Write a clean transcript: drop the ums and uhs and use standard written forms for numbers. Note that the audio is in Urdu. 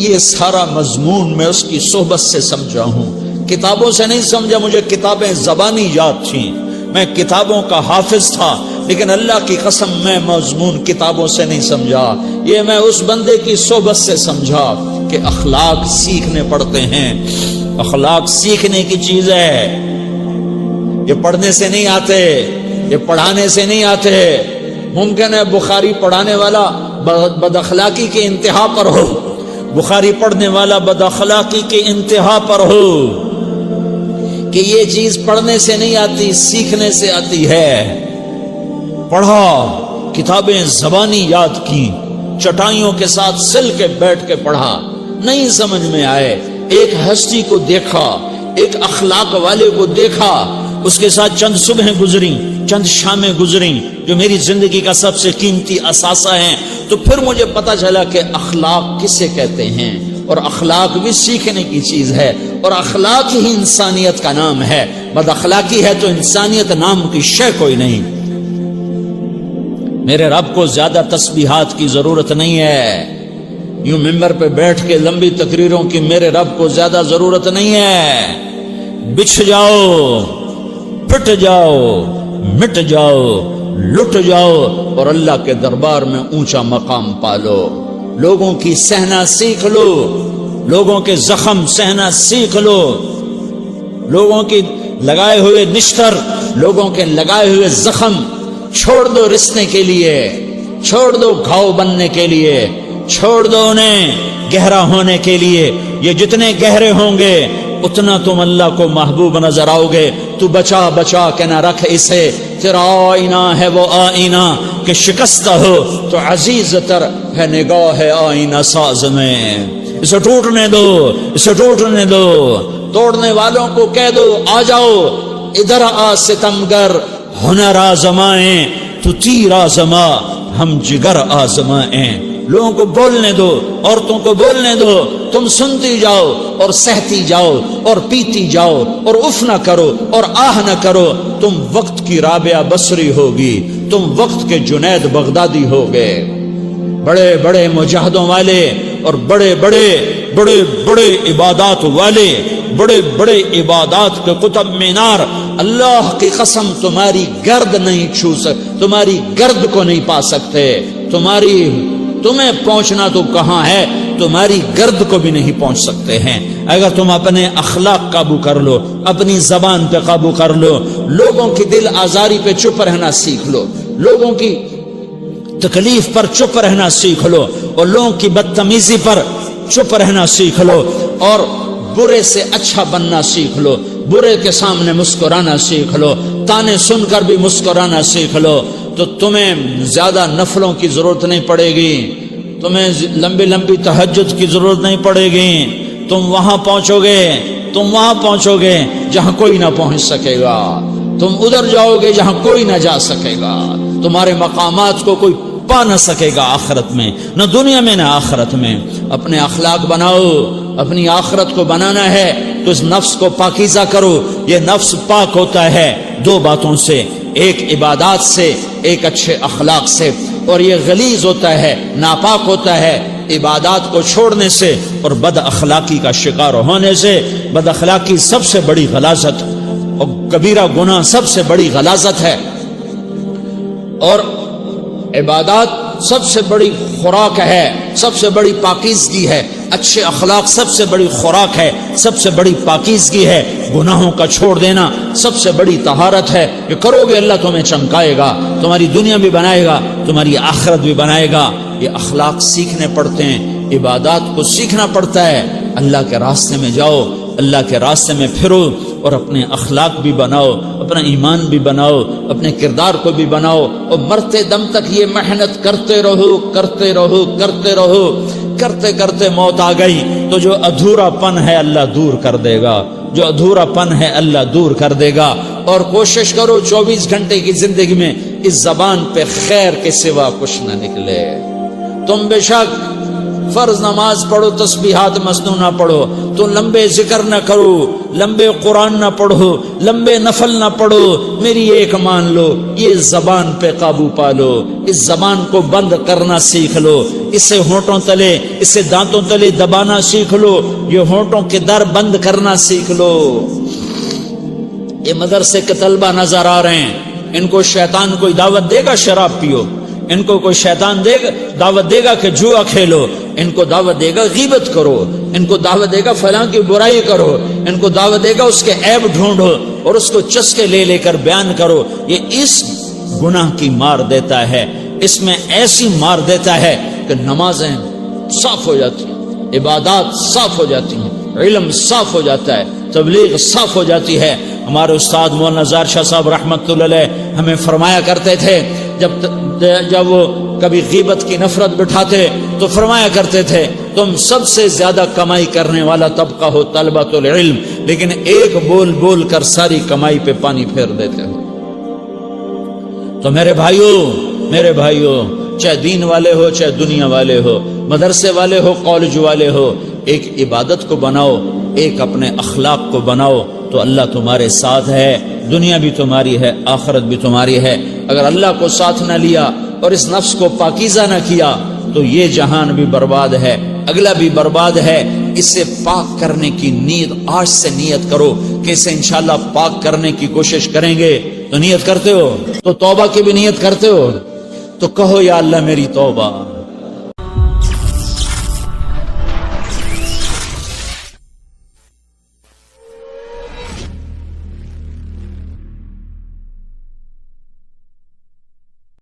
یہ سارا مضمون میں اس کی صحبت سے سمجھا ہوں، کتابوں سے نہیں سمجھا۔ مجھے کتابیں زبانی یاد تھیں، میں کتابوں کا حافظ تھا، لیکن اللہ کی قسم میں مضمون کتابوں سے نہیں سمجھا، یہ میں اس بندے کی صحبت سے سمجھا کہ اخلاق سیکھنے پڑتے ہیں۔ اخلاق سیکھنے کی چیز ہے، یہ پڑھنے سے نہیں آتے، یہ پڑھانے سے نہیں آتے۔ ممکن ہے بخاری پڑھانے والا بد اخلاقی کے انتہا پر ہو، بخاری پڑھنے والا بد اخلاقی کے انتہا پر ہو، کہ یہ چیز پڑھنے سے نہیں آتی، سیکھنے سے آتی ہے۔ پڑھا، کتابیں زبانی یاد کی، چٹائیوں کے ساتھ سل کے بیٹھ کے پڑھا، نہیں سمجھ میں آئے، ایک ہستی کو دیکھا، ایک اخلاق والے کو دیکھا، اس کے ساتھ چند صبحیں گزری، چند شامیں گزری جو میری زندگی کا سب سے قیمتی اثاثہ ہیں، تو پھر مجھے پتا چلا کہ اخلاق کسے کہتے ہیں، اور اخلاق بھی سیکھنے کی چیز ہے، اور اخلاق ہی انسانیت کا نام ہے۔ بد اخلاقی ہے تو انسانیت نام کی شے کوئی نہیں۔ میرے رب کو زیادہ تسبیحات کی ضرورت نہیں ہے، یوں ممبر پہ بیٹھ کے لمبی تقریروں کی میرے رب کو زیادہ ضرورت نہیں ہے۔ بچھ جاؤ، پٹ جاؤ، مٹ جاؤ، لٹ جاؤ، اور اللہ کے دربار میں اونچا مقام پالو۔ لوگوں کی سہنا سیکھ لو، لوگوں کے زخم سہنا سیکھ لو، لوگوں کی لگائے ہوئے نشتر، لوگوں کے لگائے ہوئے زخم چھوڑ دو رسنے کے لیے، چھوڑ دو گھاؤ بننے کے لیے، چھوڑ دو انہیں گہرا ہونے کے لیے۔ یہ جتنے گہرے ہوں گے اتنا تم اللہ کو محبوب نظر آؤ گے۔ تو بچا بچا کے نہ رکھ اسے، تیرا آئینہ ہے وہ آئینہ کہ شکستہ ہو تو عزیز تر ہے نگاہ آئینہ ساز میں۔ اسے ٹوٹنے دو، اسے ٹوٹنے دو، توڑنے والوں کو کہہ دو آ جاؤ ادھر آ ستمگر، ہنر آزمائیں تو تیر آزما، ہم جگر آزمائیں۔ لوگوں کو بولنے دو، عورتوں کو بولنے دو، تم سنتی جاؤ اور سہتی جاؤ اور پیتی جاؤ اور اف نہ کرو اور آہ نہ کرو۔ تم وقت کی رابعہ بصری ہوگی، تم وقت کے جنید بغدادی ہوگے۔ بڑے بڑے مجاہدوں والے اور بڑے بڑے بڑے بڑے عبادات والے، بڑے بڑے عبادات کے قطب مینار، اللہ کی قسم تمہاری گرد نہیں چھو سکتے، تمہاری گرد کو نہیں پا سکتے۔ تمہیں پہنچنا تو کہاں ہے، تمہاری گرد کو بھی نہیں پہنچ سکتے ہیں۔ اگر تم اپنے اخلاق قابو کر لو، اپنی زبان پہ قابو کر لو، لوگوں کی دل آزاری پہ چپ رہنا سیکھ لو، لوگوں کی تکلیف پر چپ رہنا سیکھ لو، اور لوگوں کی بدتمیزی پر چپ رہنا سیکھ لو، اور برے سے اچھا بننا سیکھ لو، برے کے سامنے مسکرانا سیکھ لو، تانے سن کر بھی مسکرانا سیکھ لو، تو تمہیں زیادہ نفلوں کی ضرورت نہیں پڑے گی، تمہیں لمبی لمبی تہجد کی ضرورت نہیں پڑے گی۔ تم وہاں پہنچو گے جہاں کوئی نہ پہنچ سکے گا، تم ادھر جاؤ گے جہاں کوئی نہ جا سکے گا، تمہارے مقامات کو کوئی پا نہ سکے گا آخرت میں، نہ دنیا میں نہ آخرت میں۔ اپنے اخلاق بناؤ، اپنی آخرت کو بنانا ہے تو اس نفس کو پاکیزہ کرو۔ یہ نفس پاک ہوتا ہے دو باتوں سے، ایک عبادات سے، ایک اچھے اخلاق سے، اور یہ غلیظ ہوتا ہے، ناپاک ہوتا ہے عبادات کو چھوڑنے سے اور بد اخلاقی کا شکار ہونے سے۔ بد اخلاقی سب سے بڑی غلاظت اور کبیرہ گناہ سب سے بڑی غلاظت ہے، اور عبادات سب سے بڑی خوراک ہے، سب سے بڑی پاکیزگی ہے۔ اچھے اخلاق سب سے بڑی خوراک ہے، سب سے بڑی پاکیزگی ہے۔ گناہوں کا چھوڑ دینا سب سے بڑی طہارت ہے۔ یہ کرو گے اللہ تمہیں چمکائے گا، تمہاری دنیا بھی بنائے گا، تمہاری آخرت بھی بنائے گا۔ یہ اخلاق سیکھنے پڑتے ہیں، عبادات کو سیکھنا پڑتا ہے۔ اللہ کے راستے میں جاؤ، اللہ کے راستے میں پھرو، اور اپنے اخلاق بھی بناؤ، اپنا ایمان بھی بناؤ، اپنے کردار کو بھی بناؤ، اور مرتے دم تک یہ محنت کرتے رہو کرتے رہو کرتے رہو۔ کرتے کرتے موت آ گئی تو جو ادھورا پن ہے اللہ دور کر دے گا، جو ادھورا پن ہے اللہ دور کر دے گا۔ اور کوشش کرو 24 گھنٹے کی زندگی میں اس زبان پہ خیر کے سوا کچھ نہ نکلے۔ تم بے شک فرض نماز پڑھو تسبیحات مسنون نہ پڑھو، تو لمبے ذکر نہ کرو، لمبے قرآن نہ پڑھو، لمبے نفل نہ پڑھو، میری ایک مان لو، یہ زبان پہ قابو پالو، اس زبان کو بند کرنا سیکھ لو، اسے ہونٹوں تلے، اسے دانتوں تلے دبانا سیکھ لو، یہ ہونٹوں کے در بند کرنا سیکھ لو۔ یہ مدرسے کے طلبہ نظر آ رہے ہیں، ان کو شیطان کوئی دعوت دے گا شراب پیو، ان کو کوئی شیطان دعوت دے گا کہ جوا کھیلو، ان کو دعوت دے گا غیبت کرو، ان کو دعوت دے گا فلاں کی برائی کرو، ان کو دعوت دے گا اس کے عیب ڈھونڈو اور اس کو چسکے لے لے کر بیان کرو۔ یہ اس گناہ کی مار دیتا ہے، اس میں ایسی مار دیتا ہے کہ نمازیں صاف ہو جاتی ہیں، عبادات صاف ہو جاتی ہیں، علم صاف ہو جاتا ہے، تبلیغ صاف ہو جاتی ہے۔ ہمارے استاد مولانا زار شاہ صاحب رحمۃ اللہ علیہ ہمیں فرمایا کرتے تھے، جب وہ کبھی غیبت کی نفرت بٹھاتے تو فرمایا کرتے تھے تم سب سے زیادہ کمائی کرنے والا طبقہ ہو طلبۃ العلم، لیکن ایک بول بول کر ساری کمائی پہ پانی پھیر دیتے ہو۔ تو میرے بھائیوں چاہے دین والے ہو چاہے دنیا والے ہو، مدرسے والے ہو کالج والے ہو، ایک عبادت کو بناؤ، ایک اپنے اخلاق کو بناؤ، تو اللہ تمہارے ساتھ ہے، دنیا بھی تمہاری ہے، آخرت بھی تمہاری ہے۔ اگر اللہ کو ساتھ نہ لیا اور اس نفس کو پاکیزہ نہ کیا تو یہ جہان بھی برباد ہے، اگلا بھی برباد ہے۔ اسے پاک کرنے کی نیت آج سے نیت کرو کہ اسے انشاءاللہ پاک کرنے کی کوشش کریں گے۔ تو نیت کرتے ہو تو توبہ کی بھی نیت کرتے ہو، تو کہو یا اللہ میری توبہ،